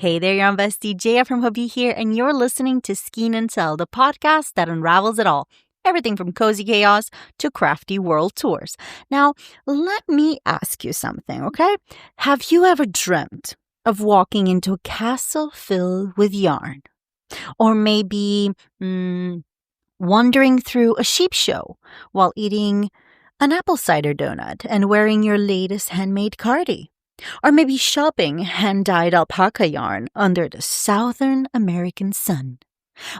Hey there, yarn bestie. Jaya from Hobbii here, and you're listening to Skein and Tell, the podcast that unravels it all. Everything from cozy chaos to crafty world tours. Now, let me ask you something, okay? Have you ever dreamt of walking into a castle filled with yarn? Or maybe wandering through a sheep show while eating an apple cider donut and wearing your latest handmade cardi? Or maybe shopping hand-dyed alpaca yarn under the Southern American sun.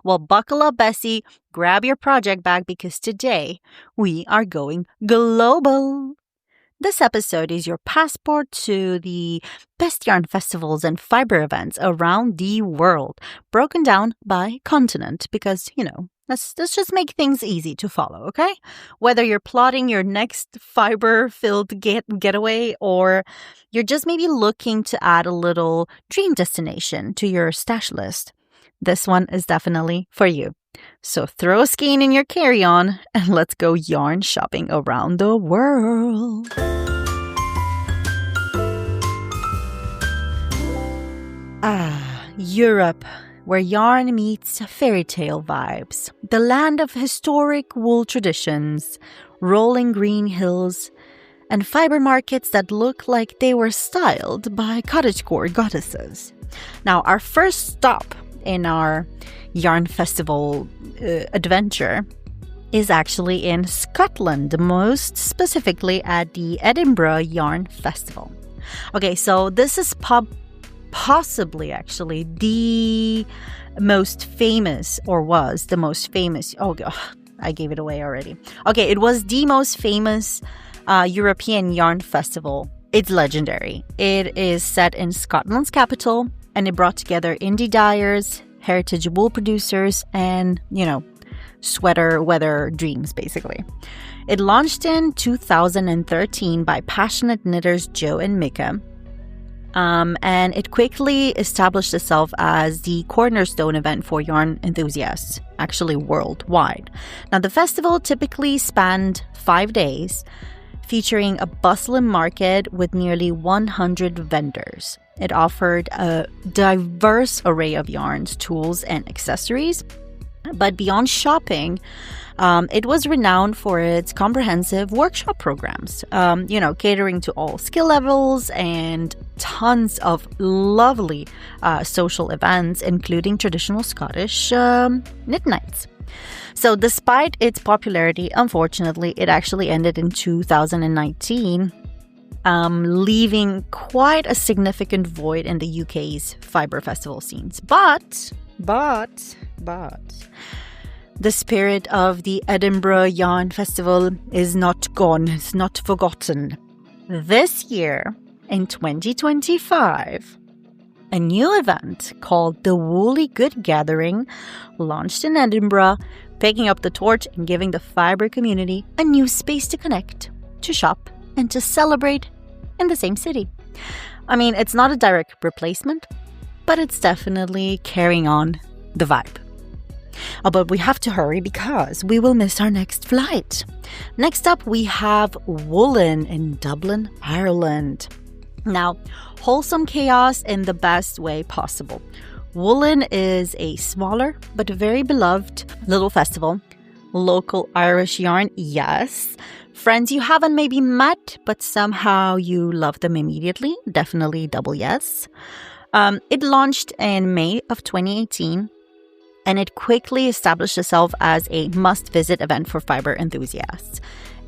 Well, buckle up, Bessie. Grab your project bag because today we are going global. This episode is your passport to the best yarn festivals and fiber events around the world, broken down by continent because, let's just make things easy to follow, okay? Whether you're plotting your next fiber-filled getaway or you're just maybe looking to add a little dream destination to your stash list, this one is definitely for you. So throw a skein in your carry-on and let's go yarn shopping around the world. Europe, where yarn meets fairy tale vibes. The land of historic wool traditions, rolling green hills, and fiber markets that look like they were styled by cottagecore goddesses. Now, our first stop in our yarn festival adventure is actually in Scotland, most specifically at the Edinburgh Yarn Festival. Okay, so this is possibly actually the most famous, or was the most famous. Oh, God, I gave it away already. Okay, it was the most famous European yarn festival. It's legendary. It is set in Scotland's capital, and it brought together indie dyers, heritage wool producers, and, sweater weather dreams, basically. It launched in 2013 by passionate knitters Joe and Mika. And it quickly established itself as the cornerstone event for yarn enthusiasts, actually worldwide. Now, the festival typically spanned 5 days, featuring a bustling market with nearly 100 vendors. It offered a diverse array of yarns, tools, and accessories. But beyond shopping, it was renowned for its comprehensive workshop programs, catering to all skill levels and tons of lovely social events, including traditional Scottish knit nights. So despite its popularity, unfortunately, it actually ended in 2019, leaving quite a significant void in the UK's fiber festival scenes. But the spirit of the Edinburgh Yarn Festival is not gone, it's not forgotten. This year, in 2025, a new event called the Woolly Good Gathering launched in Edinburgh, picking up the torch and giving the fiber community a new space to connect, to shop, and to celebrate in the same city. I mean, it's not a direct replacement, but it's definitely carrying on the vibe. Oh, but we have to hurry because we will miss our next flight. Next up, we have Woolen in Dublin, Ireland. Now, wholesome chaos in the best way possible. Woolen is a smaller but very beloved little festival. Local Irish yarn, yes. Friends you haven't maybe met, but somehow you love them immediately. Definitely double yes. It launched in May of 2018. And it quickly established itself as a must-visit event for fiber enthusiasts.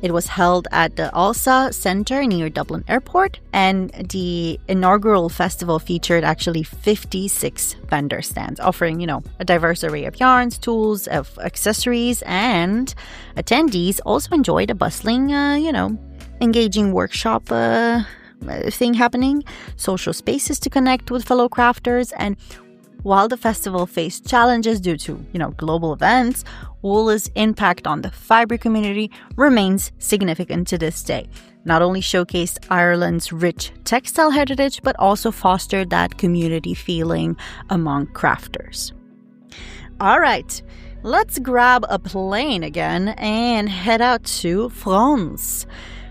It was held at the Alsa Centre near Dublin Airport, and the inaugural festival featured actually 56 vendor stands, offering, a diverse array of yarns, tools, of accessories, and attendees also enjoyed a bustling, engaging workshop thing happening, social spaces to connect with fellow crafters, and while the festival faced challenges due to, global events, Wool's impact on the fiber community remains significant to this day. Not only showcased Ireland's rich textile heritage, but also fostered that community feeling among crafters. All right, let's grab a plane again and head out to France.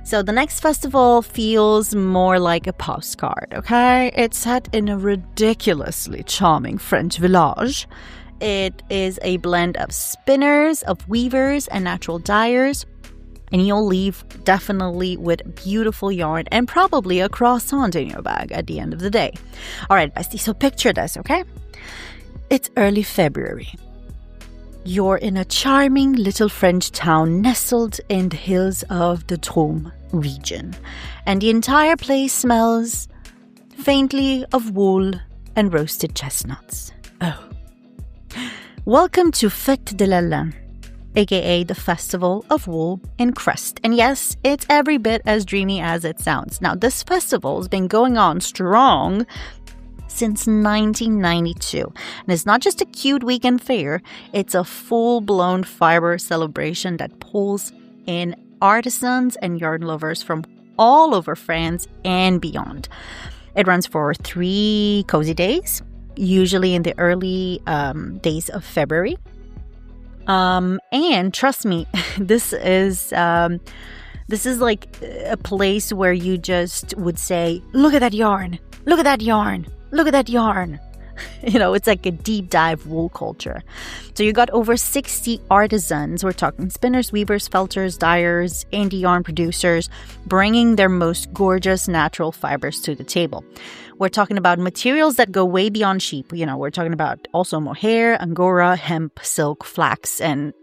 So the next festival feels more like a postcard, okay? It's set in a ridiculously charming French village. It is a blend of spinners, of weavers, and natural dyers. And you'll leave definitely with beautiful yarn and probably a croissant in your bag at the end of the day. All right, bestie, so picture this, okay? It's early February. You're in a charming little French town nestled in the hills of the Drôme region. And the entire place smells faintly of wool and roasted chestnuts. Oh. Welcome to Fête de la Laine, aka the Festival of Wool and Crest. And yes, it's every bit as dreamy as it sounds. Now, this festival has been going on strong since 1992. And it's not just a cute weekend fair, it's a full-blown fiber celebration that pulls in artisans and yarn lovers from all over France and beyond. It runs for 3 cozy days, usually in the early days of February. And trust me, this is like a place where you just would say, look at that yarn, look at that yarn, look at that yarn. You know, it's like a deep dive wool culture. So you got over 60 artisans. We're talking spinners, weavers, felters, dyers, indie yarn producers, bringing their most gorgeous natural fibers to the table. We're talking about materials that go way beyond sheep. You know, we're talking about also mohair, angora, hemp, silk, flax, and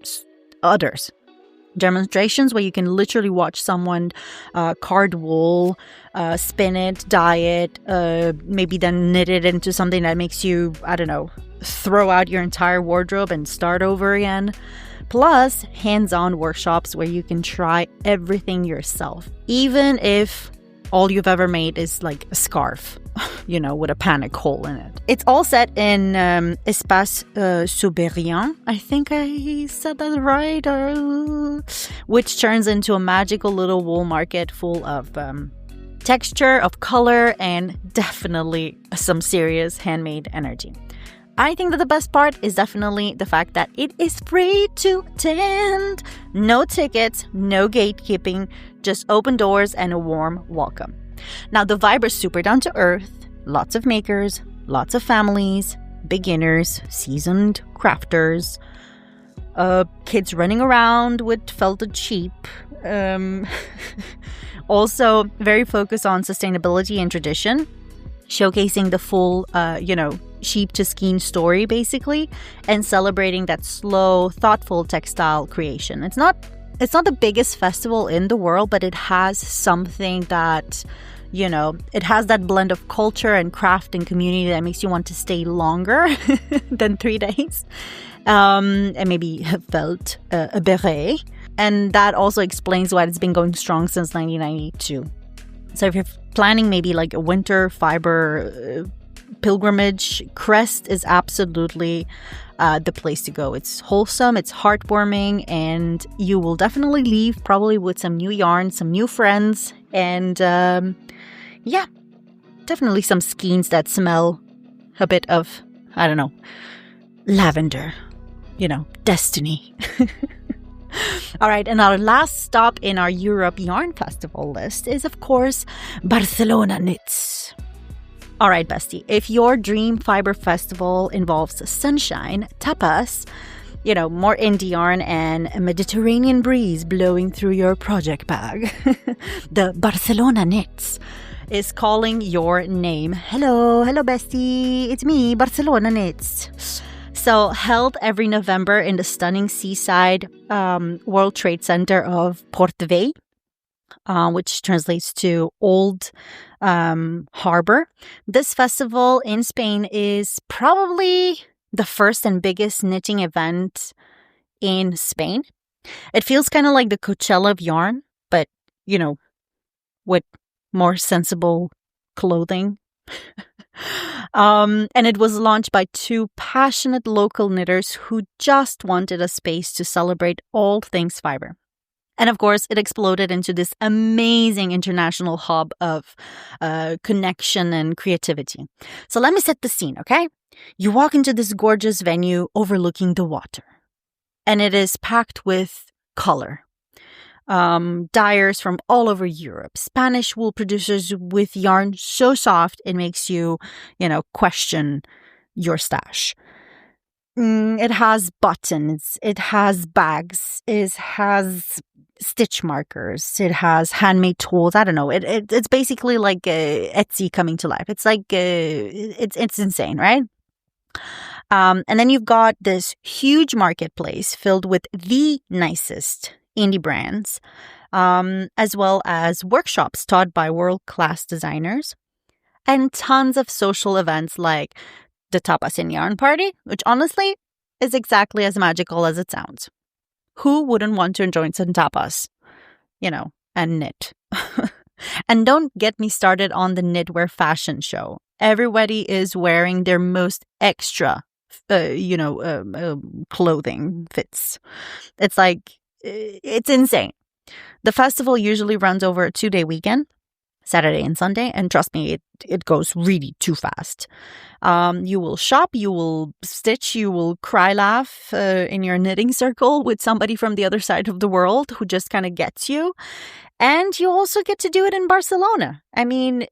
others. Demonstrations where you can literally watch someone card wool, spin it, dye it, maybe then knit it into something that makes you, I don't know, throw out your entire wardrobe and start over again. Plus, hands-on workshops where you can try everything yourself, even if all you've ever made is like a scarf, you know, with a panic hole in it. It's all set in Espace Soubérien. I think I said that right. Which turns into a magical little wool market full of texture, of color, and definitely some serious handmade energy. I think that the best part is definitely the fact that it is free to attend. No tickets, no gatekeeping, just open doors and a warm welcome. Now, the vibe is super down to earth. Lots of makers, lots of families, beginners, seasoned crafters, kids running around with felted sheep. Also, very focused on sustainability and tradition, showcasing the full, sheep to skein story, basically, and celebrating that slow, thoughtful textile creation. It's not the biggest festival in the world, but it has something that, you know, it has that blend of culture and craft and community that makes you want to stay longer than 3 days. And maybe have felt a beret. And that also explains why it's been going strong since 1992. So if you're planning maybe like a winter fiber pilgrimage, Crest is absolutely the place to go. It's wholesome, it's heartwarming, and you will definitely leave probably with some new yarn, some new friends, and definitely some skeins that smell a bit of, I don't know, lavender, you know, destiny. All right, and our last stop in our Europe Yarn Festival list is, of course, Barcelona Knits. All right, bestie, if your dream fiber festival involves sunshine, tapas, you know, more indie yarn and a Mediterranean breeze blowing through your project bag, the Barcelona Knits is calling your name. Hello, bestie, it's me, Barcelona Knits. So, held every November in the stunning seaside World Trade Center of Port Vell, which translates to Old Harbor. This festival in Spain is probably the first and biggest knitting event in Spain. It feels kind of like the Coachella of yarn, but, you know, with more sensible clothing. And it was launched by 2 passionate local knitters who just wanted a space to celebrate all things fiber. And of course, it exploded into this amazing international hub of connection and creativity. So let me set the scene, okay? You walk into this gorgeous venue overlooking the water. And it is packed with color. dyers from all over Europe, Spanish wool producers with yarn so soft it makes you, question your stash. It has buttons, it has bags, it has stitch markers, it has handmade tools. I don't know. It's basically like Etsy coming to life. It's like it's insane, right? And then you've got this huge marketplace filled with the nicest indie brands, as well as workshops taught by world-class designers, and tons of social events like the Tapas and Yarn Party, which honestly is exactly as magical as it sounds. Who wouldn't want to enjoy some tapas, and knit? And don't get me started on the knitwear fashion show. Everybody is wearing their most extra, clothing fits. It's like, it's insane. The festival usually runs over a 2-day weekend, Saturday and Sunday, and trust me, it goes really too fast. You will shop, you will stitch, you will cry laugh in your knitting circle with somebody from the other side of the world who just kind of gets you. And you also get to do it in Barcelona. I mean,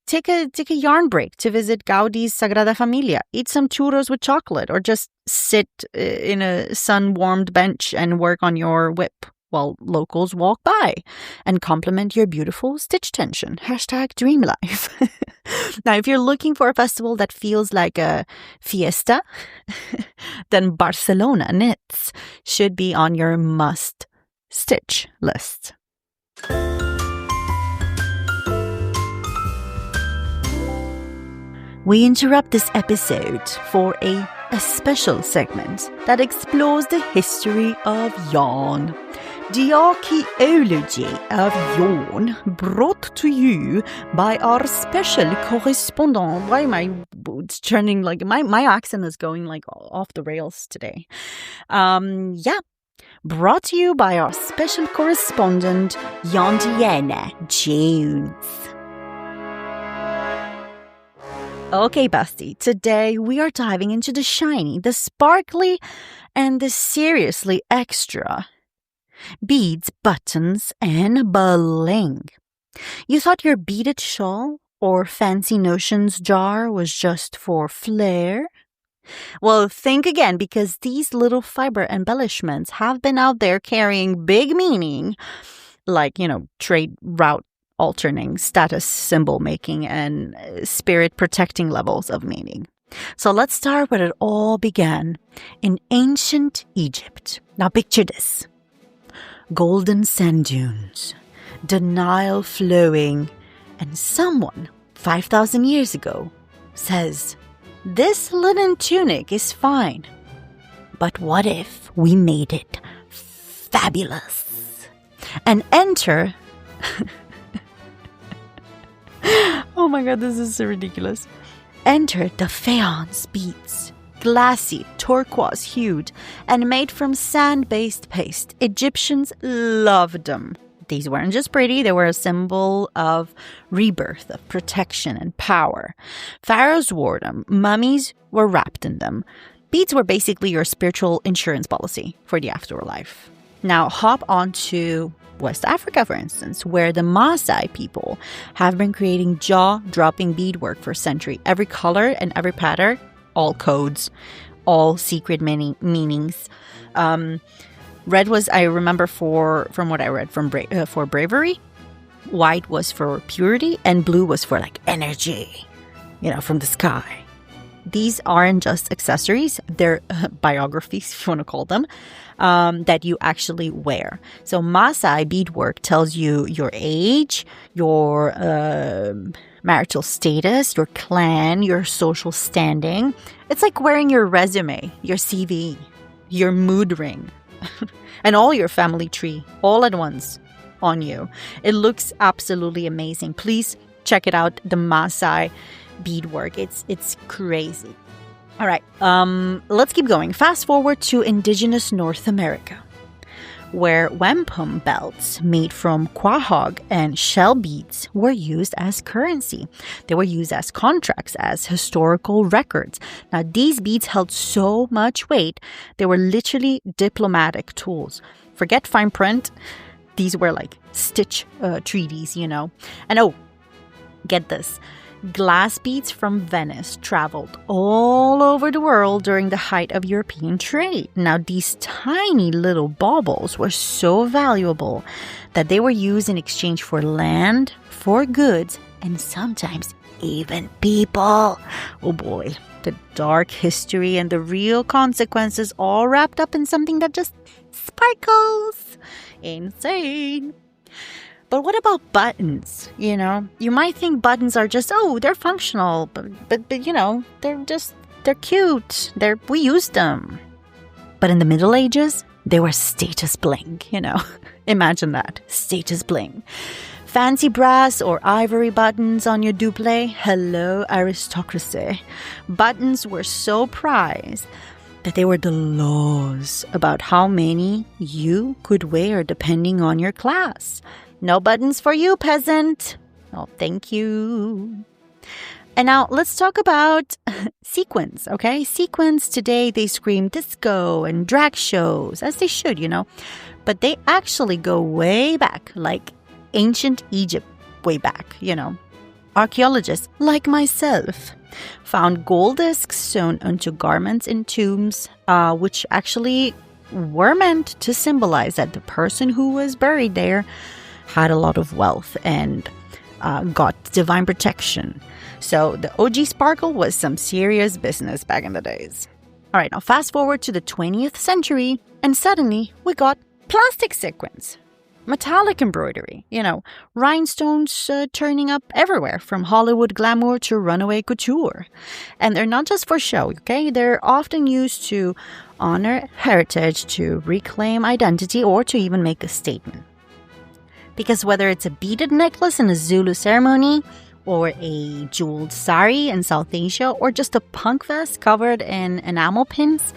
take a yarn break to visit Gaudi's Sagrada Familia, eat some churros with chocolate, or just sit in a sun-warmed bench and work on your whip while locals walk by and compliment your beautiful stitch tension. #dreamlife. Now, if you're looking for a festival that feels like a fiesta, then Barcelona Knits should be on your must-stitch list. We interrupt this episode for a special segment that explores the history of yarn. The archaeology of yarn, brought to you by our special correspondent. Why am I turning like my accent is going like off the rails today? Brought to you by our special correspondent, Yandiana Jones. Okay, Basti, today we are diving into the shiny, the sparkly, and the seriously extra beads, buttons, and bling. You thought your beaded shawl or fancy notions jar was just for flair? Well, think again, because these little fiber embellishments have been out there carrying big meaning, like, trade route alternating, status symbol making, and spirit protecting levels of meaning. So let's start where it all began, in ancient Egypt. Now picture this. Golden sand dunes, the Nile flowing, and someone 5,000 years ago says, this linen tunic is fine, but what if we made it fabulous? And enter... Oh my god, this is so ridiculous. Enter the faience beads, glassy, turquoise-hued, and made from sand-based paste. Egyptians loved them. These weren't just pretty, they were a symbol of rebirth, of protection and power. Pharaohs wore them, mummies were wrapped in them. Beads were basically your spiritual insurance policy for the afterlife. Now hop on to West Africa, for instance, where the Maasai people have been creating jaw-dropping beadwork for centuries. Every color and every pattern, all codes, all secret meanings. Red was, I remember, from what I read, for bravery. White was for purity, and blue was for like energy, from the sky. These aren't just accessories, they're biographies, if you want to call them, that you actually wear. So Maasai beadwork tells you your age, your marital status, your clan, your social standing. It's like wearing your resume, your CV, your mood ring, and all your family tree all at once on you. It looks absolutely amazing. Please check it out, the Maasai beadwork. It's crazy. All right, let's keep going. Fast forward to indigenous North America, where wampum belts made from quahog and shell beads were used as currency. They were used as contracts, as historical records. Now, these beads held so much weight, they were literally diplomatic tools. Forget fine print. these were like stitch treaties, you know. And oh, get this. Glass beads from Venice traveled all over the world during the height of European trade. Now, these tiny little baubles were so valuable that they were used in exchange for land, for goods, and sometimes even people. Oh boy, the dark history and the real consequences all wrapped up in something that just sparkles. Insane. But what about buttons? You know, you might think buttons are just, they're functional, but you know, they're cute. We use them. But in the Middle Ages, they were status bling, you know. Imagine that, status bling. Fancy brass or ivory buttons on your duple. Hello, aristocracy. Buttons were so prized that there were the laws about how many you could wear depending on your class. No buttons for you, peasant. Oh, thank you. And now let's talk about sequins, okay? Sequins today, they scream disco and drag shows, as they should, you know. But they actually go way back, like ancient Egypt way back, you know. Archaeologists, like myself, found gold discs sewn onto garments in tombs, which actually were meant to symbolize that the person who was buried there had a lot of wealth and got divine protection. So the OG sparkle was some serious business back in the days. All right, now fast forward to the 20th century, and suddenly we got plastic sequins, metallic embroidery, you know, rhinestones turning up everywhere, from Hollywood glamour to runaway couture. And they're not just for show, okay? They're often used to honor heritage, to reclaim identity, or to even make a statement. Because whether it's a beaded necklace in a Zulu ceremony, or a jeweled sari in South Asia, or just a punk vest covered in enamel pins,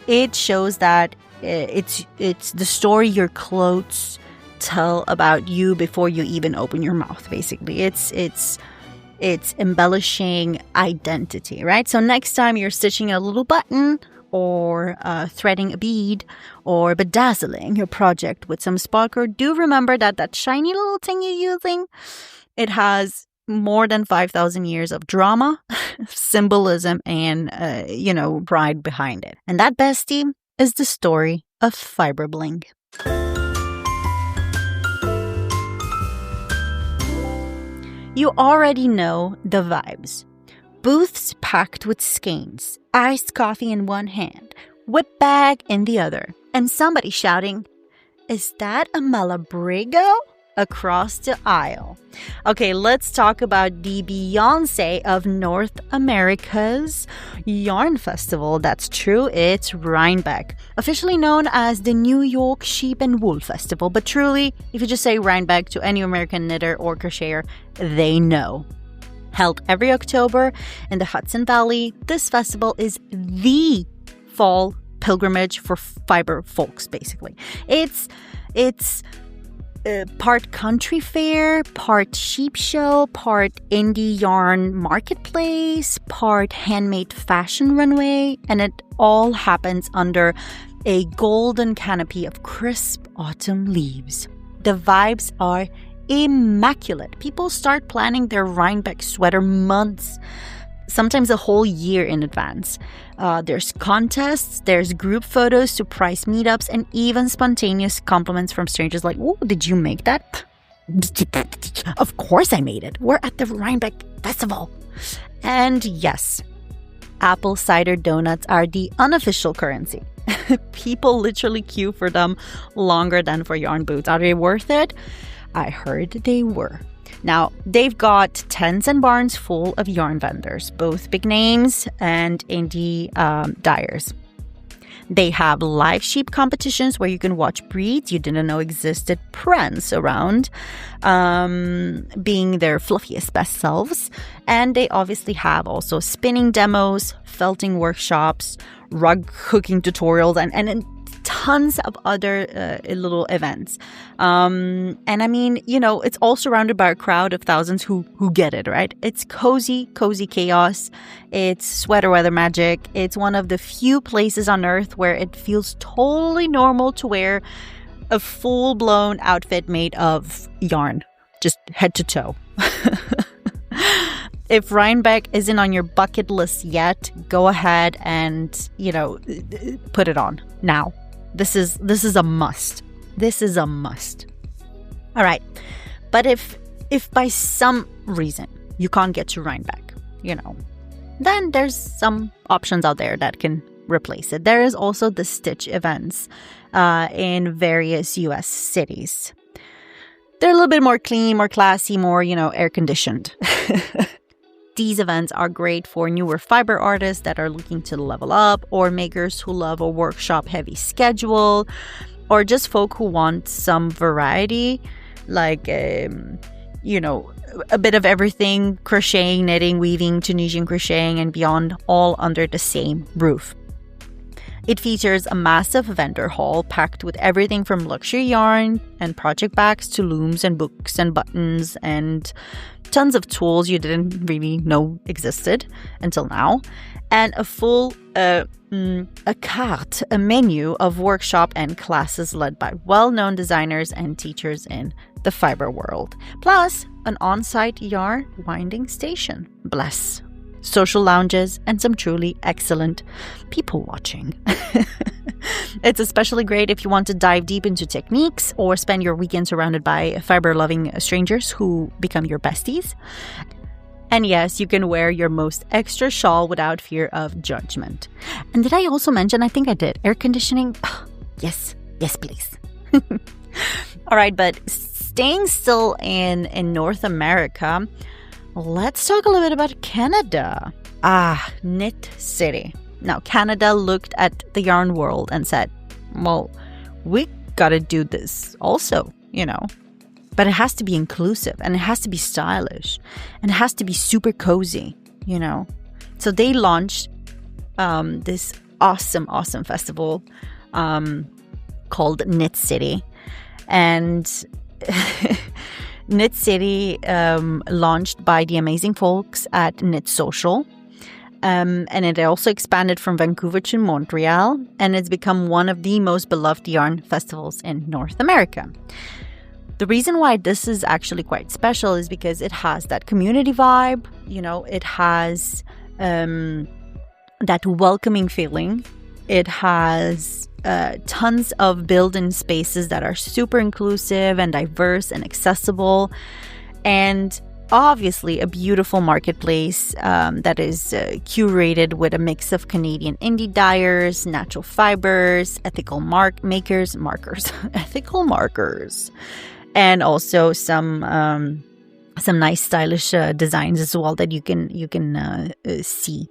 it shows that it's the story your clothes tell about you before you even open your mouth, basically. It's embellishing identity, right? So next time you're stitching a little button, or threading a bead, or bedazzling your project with some sparkle, do remember that shiny little thing you're using, it has more than 5,000 years of drama, symbolism, and, pride behind it. And that, bestie, is the story of fiber bling. You already know the vibes. Booths packed with skeins, iced coffee in one hand, whip bag in the other, and somebody shouting, "Is that a Malabrigo?" across the aisle. Okay, let's talk about the Beyoncé of North America's yarn festival. That's true, it's Rhinebeck, officially known as the New York Sheep and Wool Festival. But truly, if you just say Rhinebeck to any American knitter or crocheter, they know. Held every October in the Hudson Valley, this festival is the fall pilgrimage for fiber folks, basically. It's part country fair, part sheep show, part indie yarn marketplace, part handmade fashion runway, and it all happens under a golden canopy of crisp autumn leaves. The vibes are immaculate. People start planning their Reinbeck sweater months, sometimes a whole year in advance. There's contests, there's group photos, surprise meetups, and even spontaneous compliments from strangers like, "Oh, did you make that?" "Of course I made it. We're at the Rhinebeck Festival." And yes, apple cider donuts are the unofficial currency. People literally queue for them longer than for yarn boots. Are they worth it? I heard they were. Now, they've got tents and barns full of yarn vendors, both big names and indie dyers. They have live sheep competitions where you can watch breeds you didn't know existed prance around, being their fluffiest best selves. And they obviously have also spinning demos, felting workshops, rug cooking tutorials, and tons of other little events. And I mean, it's all surrounded by a crowd of thousands who get it, right? It's cozy chaos. It's sweater weather magic. It's one of the few places on earth where it feels totally normal to wear a full-blown outfit made of yarn, just head to toe. If Reinbeck isn't on your bucket list yet, go ahead and, put it on now. This is a must. This is a must. All right. But if by some reason you can't get to Rhinebeck, then there's some options out there that can replace it. There is also the Stitch events in various US cities. They're a little bit more clean, more classy, more, air-conditioned. These events are great for newer fiber artists that are looking to level up, or makers who love a workshop-heavy schedule, or just folk who want some variety, like, a bit of everything: crocheting, knitting, weaving, Tunisian crocheting, and beyond, all under the same roof. It features a massive vendor hall packed with everything from luxury yarn and project bags to looms and books and buttons and tons of tools you didn't really know existed until now, and a full a menu of workshop and classes led by well-known designers and teachers in the fiber world, plus an on-site yarn winding station. Bless. Social lounges, and some truly excellent people watching. It's especially great if you want to dive deep into techniques or spend your weekend surrounded by fiber-loving strangers who become your besties. And yes, you can wear your most extra shawl without fear of judgment. And did I also mention, I think I did, air conditioning? Oh, yes, please. All right, but staying still in North America, let's talk a little bit about Canada. Knit City. Now, Canada looked at the yarn world and said, well, we gotta do this also, But it has to be inclusive, and it has to be stylish, and it has to be super cozy, So they launched this awesome festival called Knit City. And Knit City, launched by the amazing folks at Knit Social. And it also expanded from Vancouver to Montreal, and it's become one of the most beloved yarn festivals in North America. The reason why this is actually quite special is because it has that community vibe, it has that welcoming feeling. It has tons of built-in spaces that are super inclusive and diverse and accessible, and obviously a beautiful marketplace that is curated with a mix of Canadian indie dyers, natural fibers, ethical markers, ethical markers, and also some nice stylish designs as well that you can see.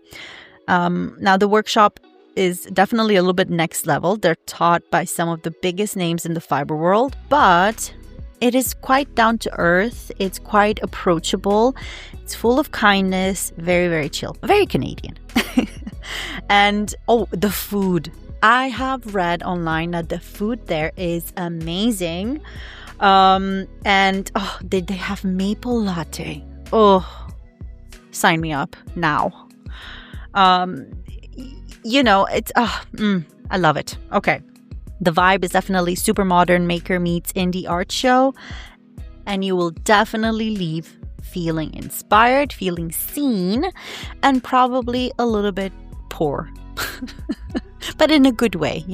Now the workshop is definitely a little bit next level. They're taught by some of the biggest names in the fiber world, but it is quite down to earth. It's quite approachable. It's full of kindness, very, very chill, very Canadian. And the food. I have read online that the food there is amazing. And they have maple latte. Oh, sign me up now. It's I love it. Okay. The vibe is definitely super modern maker meets indie art show, and you will definitely leave feeling inspired, feeling seen, and probably a little bit poor. But in a good way,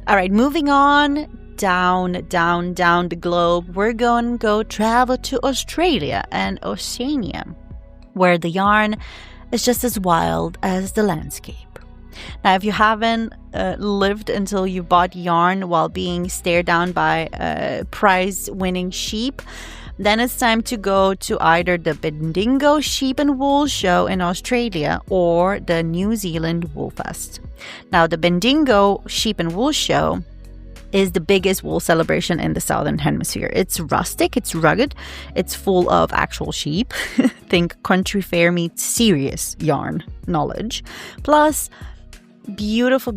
All right, moving on down the globe, we're going to go travel to Australia and Oceania, where the yarn is just as wild as the landscape. Now, if you haven't lived until you bought yarn while being stared down by prize-winning sheep, then it's time to go to either the Bendigo Sheep and Wool Show in Australia or the New Zealand Wool Fest. Now, the Bendigo Sheep and Wool Show is the biggest wool celebration in the Southern Hemisphere. It's rustic, it's rugged, it's full of actual sheep. Think country fair meets serious yarn knowledge. Plus, beautiful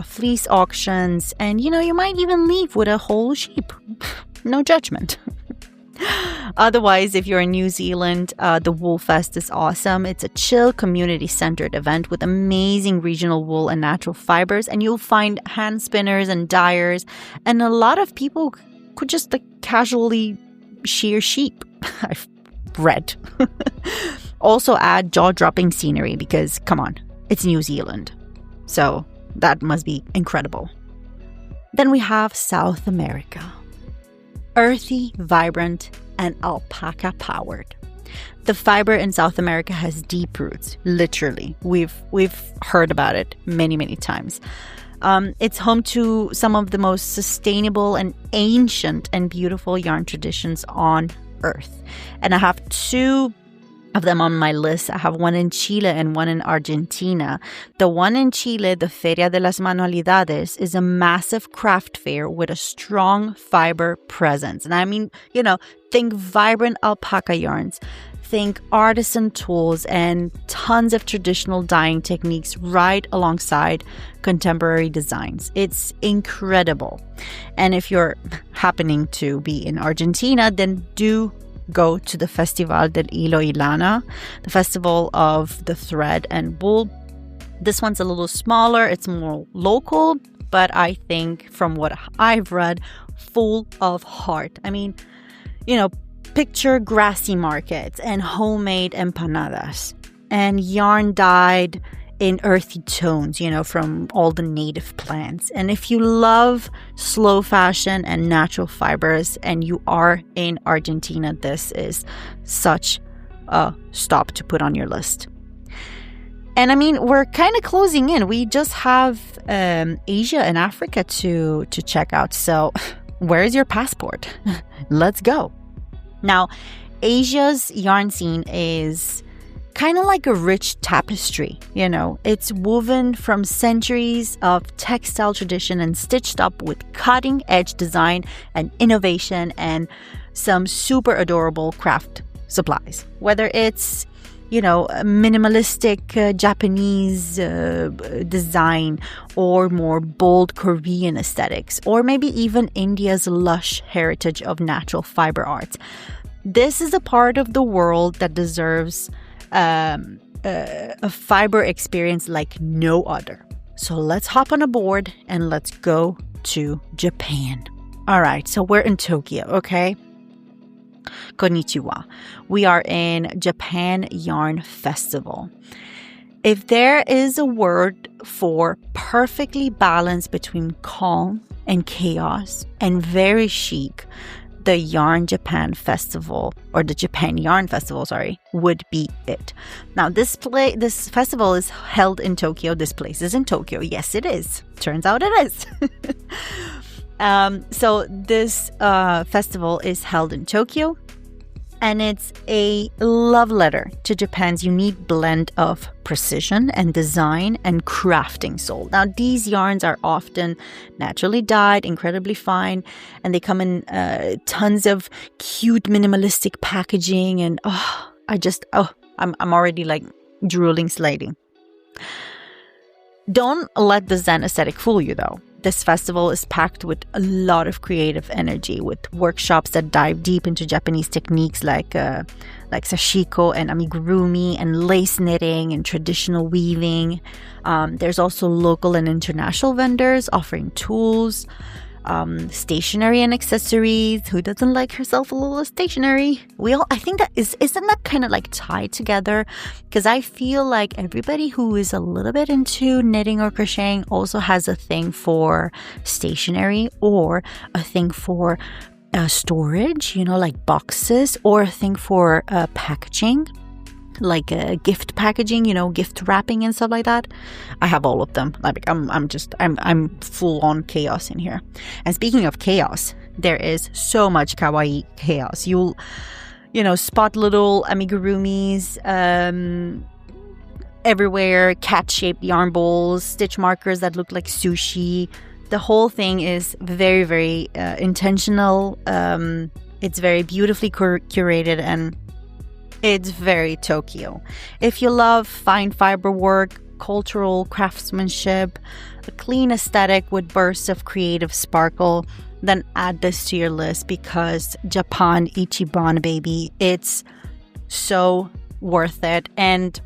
fleece auctions, and you might even leave with a whole sheep. No judgment. Otherwise, if you're in New Zealand, the Wool Fest is awesome. It's a chill, community-centered event with amazing regional wool and natural fibers. And you'll find hand spinners and dyers. And a lot of people could just casually shear sheep. I've read. Also add jaw-dropping scenery because, come on, it's New Zealand. So that must be incredible. Then we have South America. Earthy, vibrant, and alpaca-powered. The fiber in South America has deep roots, literally. We've heard about it many, many times. It's home to some of the most sustainable and ancient and beautiful yarn traditions on Earth. And I have two of them on my list. I have one in Chile and one in Argentina. The one in Chile, the Feria de las Manualidades, is a massive craft fair with a strong fiber presence. And I mean, think vibrant alpaca yarns, think artisan tools and tons of traditional dyeing techniques right alongside contemporary designs. It's incredible. And if you're happening to be in Argentina, then do go to the Festival del Hilo y Lana, the festival of the thread and wool. This one's a little smaller, it's more local, but I think from what I've read, full of heart. I mean, picture grassy markets and homemade empanadas and yarn dyed in earthy tones, from all the native plants. And if you love slow fashion and natural fibers and you are in Argentina, this is such a stop to put on your list. And I mean, we're kind of closing in. We just have Asia and Africa to check out. So where's your passport? Let's go. Now, Asia's yarn scene is kind of like a rich tapestry, It's woven from centuries of textile tradition and stitched up with cutting-edge design and innovation and some super adorable craft supplies. Whether it's, minimalistic Japanese design or more bold Korean aesthetics, or maybe even India's lush heritage of natural fiber arts. This is a part of the world that deserves a fiber experience like no other. So let's hop on a board and let's go to Japan. All right, so we're in Tokyo, okay? Konnichiwa. We are in Japan Yarn Festival. If there is a word for perfectly balanced between calm and chaos and very chic, the Yarn Japan Festival, or the Japan Yarn Festival, would be it. Now, this festival is held in Tokyo. This place is in Tokyo. Yes, it is. Turns out it is. So this festival is held in Tokyo, and it's a love letter to Japan's unique blend of precision and design and crafting soul. Now, these yarns are often naturally dyed, incredibly fine, and they come in tons of cute minimalistic packaging. And I'm already drooling slightly. Don't let the Zen aesthetic fool you, though. This festival is packed with a lot of creative energy, with workshops that dive deep into Japanese techniques like sashiko and amigurumi and lace knitting and traditional weaving. There's also local and international vendors offering tools, stationery and accessories. Who doesn't like herself a little stationery? I think that isn't that kind of tied together? Because I feel like everybody who is a little bit into knitting or crocheting also has a thing for stationery, or a thing for storage, like boxes, or a thing for packaging, like gift packaging, gift wrapping and stuff like that. I have all of them. I'm full on chaos in here. And speaking of chaos, there is so much kawaii chaos. You'll spot little amigurumis everywhere, cat-shaped yarn bowls, stitch markers that look like sushi. The whole thing is very, very intentional. It's very beautifully curated, and it's very Tokyo. If you love fine fiber work, cultural craftsmanship, a clean aesthetic with bursts of creative sparkle, then add this to your list, because Japan Ichiban, baby, it's so worth it. And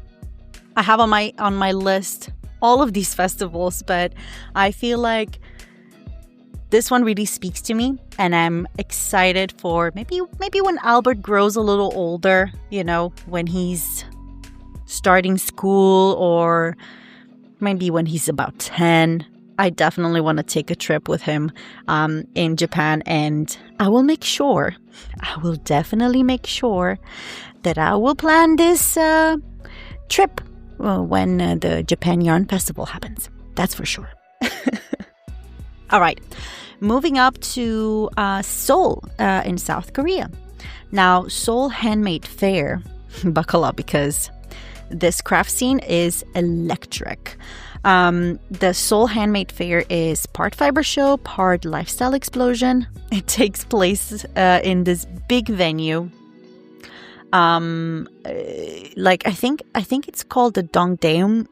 I have on my list all of these festivals, but I feel like this one really speaks to me, and I'm excited for maybe when Albert grows a little older, when he's starting school, or maybe when he's about 10. I definitely want to take a trip with him in Japan, and I will definitely make sure that I will plan this trip when the Japan Yarn Festival happens. That's for sure. All right, moving up to Seoul in South Korea. Now, Seoul Handmade Fair, buckle up because this craft scene is electric. The Seoul Handmade Fair is part fiber show, part lifestyle explosion. It takes place in this big venue. I think it's called the Dongdaemun.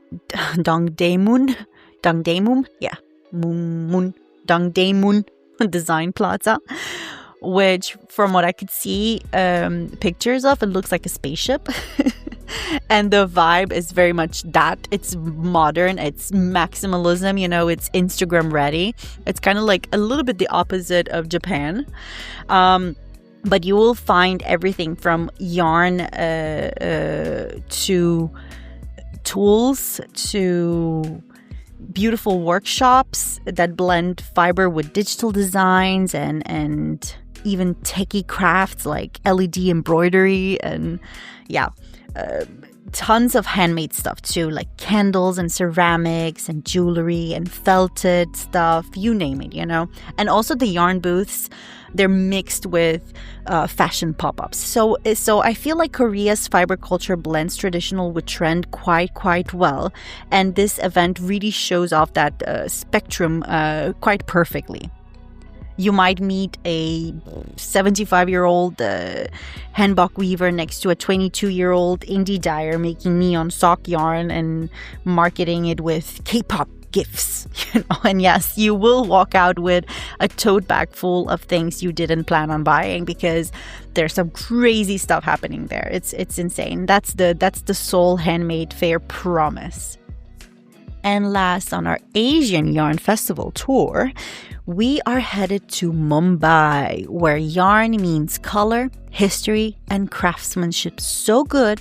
Yeah. Dongdaemun Design Plaza, which from what I could see pictures of, it looks like a spaceship. And the vibe is very much that. It's modern, it's maximalism, it's Instagram ready. It's kind of like a little bit the opposite of Japan. But you will find everything from yarn to tools to beautiful workshops that blend fiber with digital designs and even techie crafts like LED embroidery and tons of handmade stuff too, like candles and ceramics and jewelry and felted stuff, you name it, And also the yarn booths, they're mixed with fashion pop-ups. So I feel like Korea's fiber culture blends traditional with trend quite well. And this event really shows off that spectrum quite perfectly. You might meet a 75-year-old hanbok weaver next to a 22-year-old indie dyer making neon sock yarn and marketing it with K-pop gifts. And yes, you will walk out with a tote bag full of things you didn't plan on buying, because there's some crazy stuff happening there. It's insane. That's the Seoul Handmade Fair promise. And last on our Asian Yarn Festival tour, we are headed to Mumbai, where yarn means color, history, and craftsmanship so good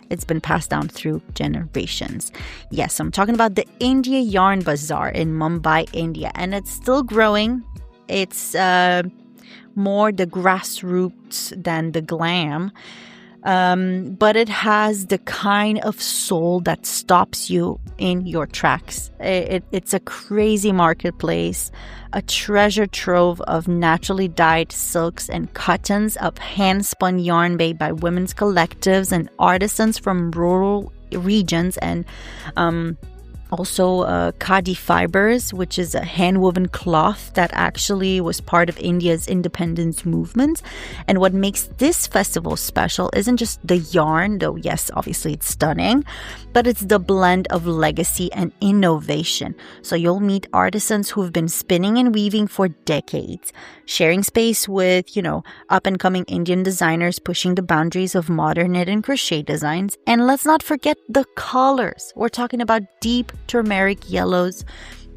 it's been passed down through generations. Yes, I'm talking about the India Yarn Bazaar in Mumbai, India, and it's still growing. It's more the grassroots than the glam. But it has the kind of soul that stops you in your tracks. It's a crazy marketplace, a treasure trove of naturally dyed silks and cottons, of hand-spun yarn made by women's collectives and artisans from rural regions, and also khadi fibers, which is a hand-woven cloth that actually was part of India's independence movement. And what makes this festival special isn't just the yarn, though yes, obviously it's stunning, but it's the blend of legacy and innovation. So you'll meet artisans who've been spinning and weaving for decades, sharing space with, up-and-coming Indian designers pushing the boundaries of modern knit and crochet designs. And let's not forget the colors. We're talking about deep turmeric yellows,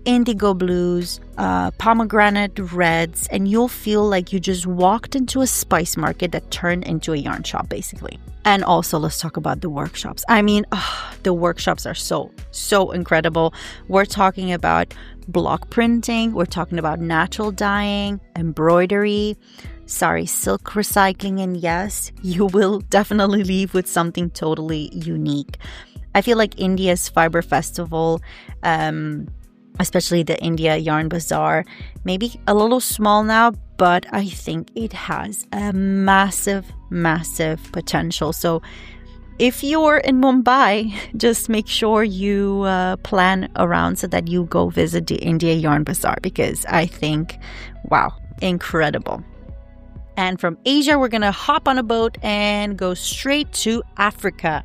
indigo blues, pomegranate reds, and you'll feel like you just walked into a spice market that turned into a yarn shop, basically. And also, let's talk about the workshops. I mean, the workshops are so incredible. We're talking about block printing, we're talking about natural dyeing, embroidery, silk recycling, and yes, you will definitely leave with something totally unique. I feel like India's Fiber Festival, especially the India Yarn Bazaar, maybe a little small now, but I think it has a massive potential. So if you're in Mumbai, just make sure you plan around so that you go visit the India Yarn Bazaar, because I think, wow, incredible. And from Asia, we're going to hop on a boat and go straight to Africa.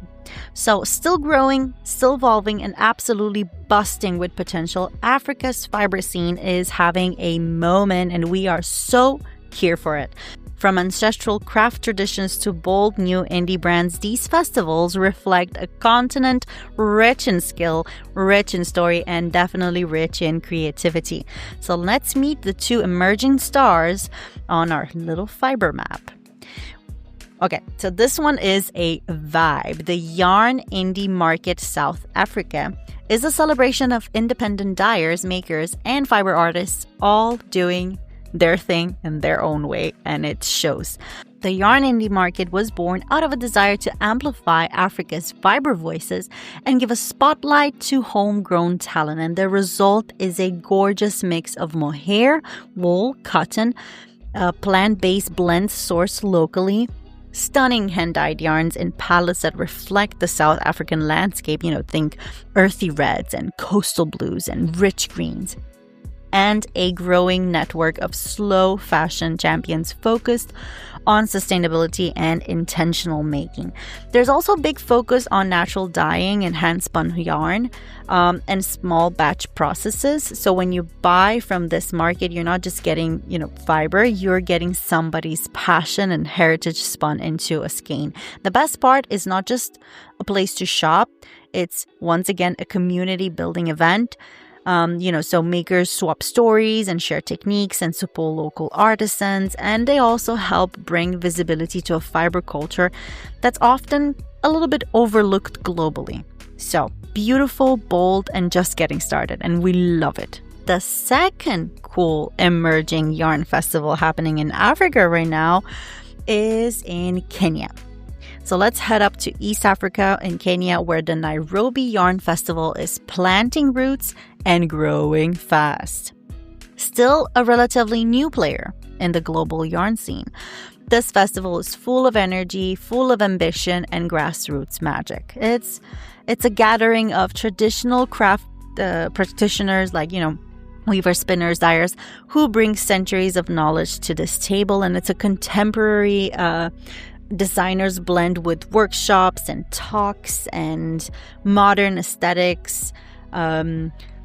So still growing, still evolving, and absolutely busting with potential, Africa's fiber scene is having a moment, and we are so here for it. From ancestral craft traditions to bold new indie brands, these festivals reflect a continent rich in skill, rich in story, and definitely rich in creativity. So let's meet the two emerging stars on our little fiber map. Okay, so this one is a vibe. The Yarn Indie Market South Africa is a celebration of independent dyers, makers, and fiber artists all doing their thing in their own way, and it shows. The Yarn Indie Market was born out of a desire to amplify Africa's fiber voices and give a spotlight to homegrown talent, and the result is a gorgeous mix of mohair, wool, cotton, plant-based blends sourced locally, stunning hand-dyed yarns in palettes that reflect the South African landscape, think earthy reds and coastal blues and rich greens, and a growing network of slow fashion champions focused on sustainability and intentional making. There's also a big focus on natural dyeing and hand-spun yarn and small batch processes. So when you buy from this market, you're not just getting, fiber, you're getting somebody's passion and heritage spun into a skein. The best part is not just a place to shop, it's once again a community building event. So makers swap stories and share techniques and support local artisans, and they also help bring visibility to a fiber culture that's often a little bit overlooked globally. So beautiful, bold, and just getting started, and we love it. The second cool emerging yarn festival happening in Africa right now is in Kenya. So let's head up to East Africa in Kenya, where the Nairobi Yarn Festival is planting roots and growing fast. Still a relatively new player in the global yarn scene, this festival is full of energy, full of ambition, and grassroots magic. It's a gathering of traditional craft practitioners like, weavers, spinners, dyers, who bring centuries of knowledge to this table, and it's a contemporary designers blend with workshops and talks and modern aesthetics,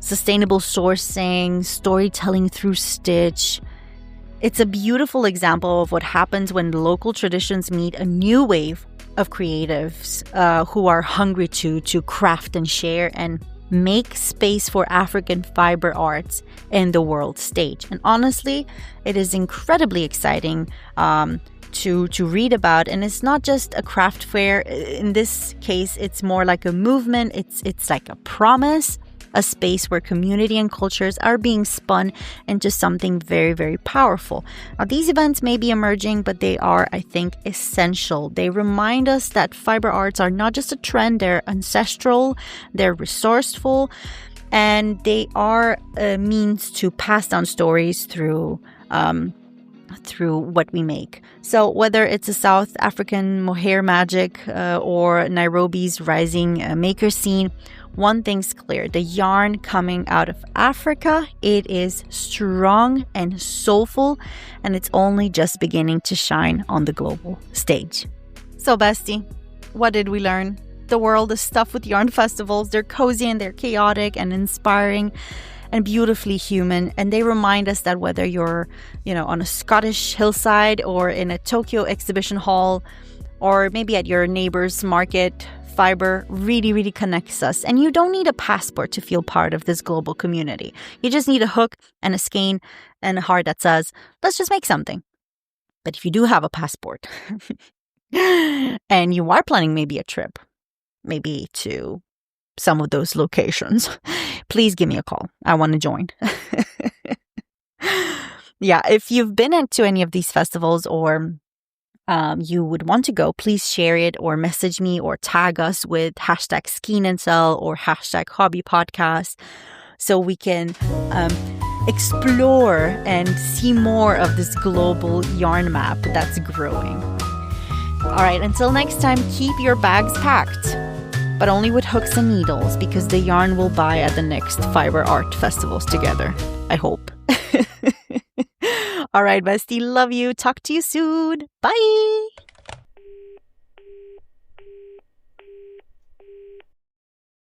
sustainable sourcing, storytelling through stitch. It's a beautiful example of what happens when local traditions meet a new wave of creatives who are hungry to craft and share and make space for African fiber arts in the world stage. And honestly, it is incredibly exciting to read about, and it's not just a craft fair. In this case, it's more like a movement. It's like a promise, a space where community and cultures are being spun into something very, very powerful. Now, these events may be emerging, but they are, I think, essential. They remind us that fiber arts are not just a trend, they're ancestral, they're resourceful, and they are a means to pass down stories through what we make. So whether it's a South African mohair magic or Nairobi's rising maker scene, one thing's clear: the yarn coming out of Africa, it is strong and soulful, and it's only just beginning to shine on the global stage. So bestie, what did we learn? The world is stuffed with yarn festivals. They're cozy and they're chaotic and inspiring and beautifully human, and they remind us that whether you're, on a Scottish hillside or in a Tokyo exhibition hall or maybe at your neighbor's market, fiber really, really connects us. And you don't need a passport to feel part of this global community. You just need a hook and a skein and a heart that says, let's just make something. But if you do have a passport and you are planning maybe a trip, maybe to some of those locations, please give me a call. I want to join. Yeah, if you've been into any of these festivals or you would want to go, please share it or message me or tag us with hashtag Skein and Tell or hashtag Hobbii Podcast so we can explore and see more of this global yarn map that's growing. All right, until next time, keep your bags packed, but only with hooks and needles, because the yarn will buy at the next fiber art festivals together. I hope. All right, bestie. Love you. Talk to you soon. Bye.